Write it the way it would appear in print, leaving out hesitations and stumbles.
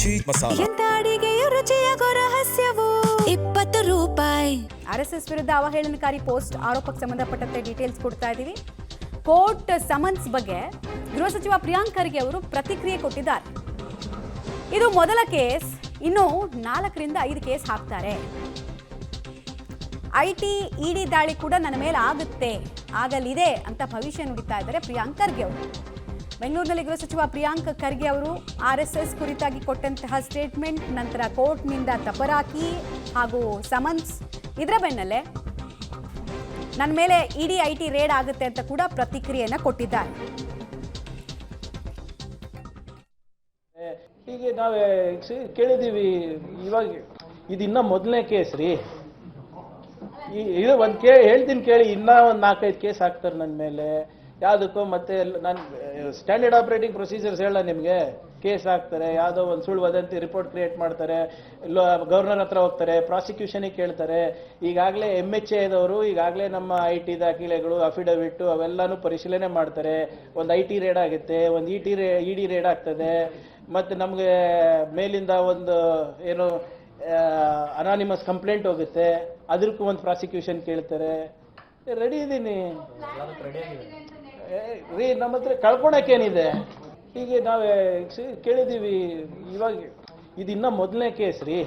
Cheese masala. ಎಂತ ಅಡಿಗೆಯ ರುಚಿಯಾಗೋ ರಹಸ್ಯವು 20 ರೂಪಾಯಿ. RSS ವಿರುದ್ಧ ಅವಹೇಳನಕಾರಿ ಪೋಸ್ಟ್ ಆರೋಪಕ್ಕೆ ಸಂಬಂಧಪಟ್ಟಂತೆ ಡೀಟೇಲ್ಸ್ ಕೊಡ್ತಾ ಇದ್ದೀವಿ. ಕೋರ್ಟ್ ಸಮನ್ಸ್ ಬಗ್ಗೆ ಗೃಹ ಸಚಿವ ಪ್ರಿಯಾಂಕ್ ಖರ್ಗೆ ಅವರು ಪ್ರತಿಕ್ರಿಯೆ ಕೊಟ್ಟಿದ್ದಾರೆ. ಇದು ಮೊದಲ ಕೇಸ್, ಇನ್ನು 4ರಿಂದ 5 ಕೇಸ್ ಹಾಕ್ತಾರೆ. IT ED ದಾಳಿ ಕೂಡ ನನ್ನ ಮೇಲೆ ಆಗಲಿದೆ ಅಂತ ಭವಿಷ್ಯ ನುಡಿತಾ ಇದ್ದಾರೆ ಪ್ರಿಯಾಂಕ್ ಖರ್ಗೆ ಅವರು. ಬೆಂಗಳೂರಿನಲ್ಲಿ ಗೃಹ ಸಚಿವ ಪ್ರಿಯಾಂಕ್ ಖರ್ಗೆ ಅವರು RSS ಕುರಿತಾಗಿ ಕೊಟ್ಟಂತಹ ಸ್ಟೇಟ್ಮೆಂಟ್ ನಂತರ ಕೋರ್ಟ್ನಿಂದ ತಪರಾಕಿ ಹಾಗೂ ಸಮನ್ಸ್, ಇದರ ಬೆನ್ನಲ್ಲೇ ನನ್ನ ಮೇಲೆ ED IT ರೇಡ್ ಆಗುತ್ತೆ ಅಂತ ಕೂಡ ಪ್ರತಿಕ್ರಿಯೆಯನ್ನು ಕೊಟ್ಟಿದ್ದಾರೆ. ಹೀಗೆ ನಾವೇ ಕೇಳಿದ್ದೀವಿ. ಇವಾಗ ಇದಿನ್ನ ಮೊದಲನೇ ಕೇಸ್ ರೀ. ಇದು ಒಂದು ಹೇಳ್ತೀನಿ ಕೇಳಿ, ಇನ್ನೂ ಒಂದು 4-5 ಕೇಸ್ ಹಾಕ್ತಾರೆ ನನ್ನ ಮೇಲೆ. ಯಾವುದಕ್ಕೂ ಮತ್ತೆ ನಾನು ಸ್ಟ್ಯಾಂಡರ್ಡ್ ಆಪರೇಟಿಂಗ್ ಪ್ರೊಸೀಜರ್ಸ್ ಹೇಳ ನಿಮಗೆ. ಕೇಸ್ ಹಾಕ್ತಾರೆ, ಯಾವುದೋ ಒಂದು ಸುಳ್ಳು ವದಂತಿ ರಿಪೋರ್ಟ್ ಕ್ರಿಯೇಟ್ ಮಾಡ್ತಾರೆ, ಗವರ್ನರ್ ಹತ್ರ ಹೋಗ್ತಾರೆ, ಪ್ರಾಸಿಕ್ಯೂಷನಿಗೆ ಕೇಳ್ತಾರೆ. ಈಗಾಗಲೇ MHA ಇದ್ದವರು ಈಗಾಗಲೇ ನಮ್ಮ IT ದಾಖಲೆಗಳು, ಅಫಿಡವಿಟ್ಟು ಅವೆಲ್ಲನೂ ಪರಿಶೀಲನೆ ಮಾಡ್ತಾರೆ. ಒಂದು IT ರೇಡ್ ಆಗುತ್ತೆ, ಒಂದು ED ರೇಡ್ ಆಗ್ತದೆ. ಮತ್ತು ನಮಗೆ ಮೇಲಿಂದ ಒಂದು ಏನು ಅನಾನಿಮಸ್ ಕಂಪ್ಲೇಂಟ್ ಹೋಗುತ್ತೆ, ಅದಕ್ಕೂ ಒಂದು ಪ್ರಾಸಿಕ್ಯೂಷನ್ ಕೇಳ್ತಾರೆ. ರೆಡಿ ಇದ್ದೀನಿ ರೀ, ನಮ್ಮ ಹತ್ರ ಕಳ್ಕೊಳಕ್ಕೇನಿದೆ. ಹೀಗೆ ನಾವೇ ಕೇಳಿದ್ದೀವಿ. ಇವಾಗ ಇದಿನ್ನ ಮೊದಲನೇ ಕೇಸ್ ರೀ.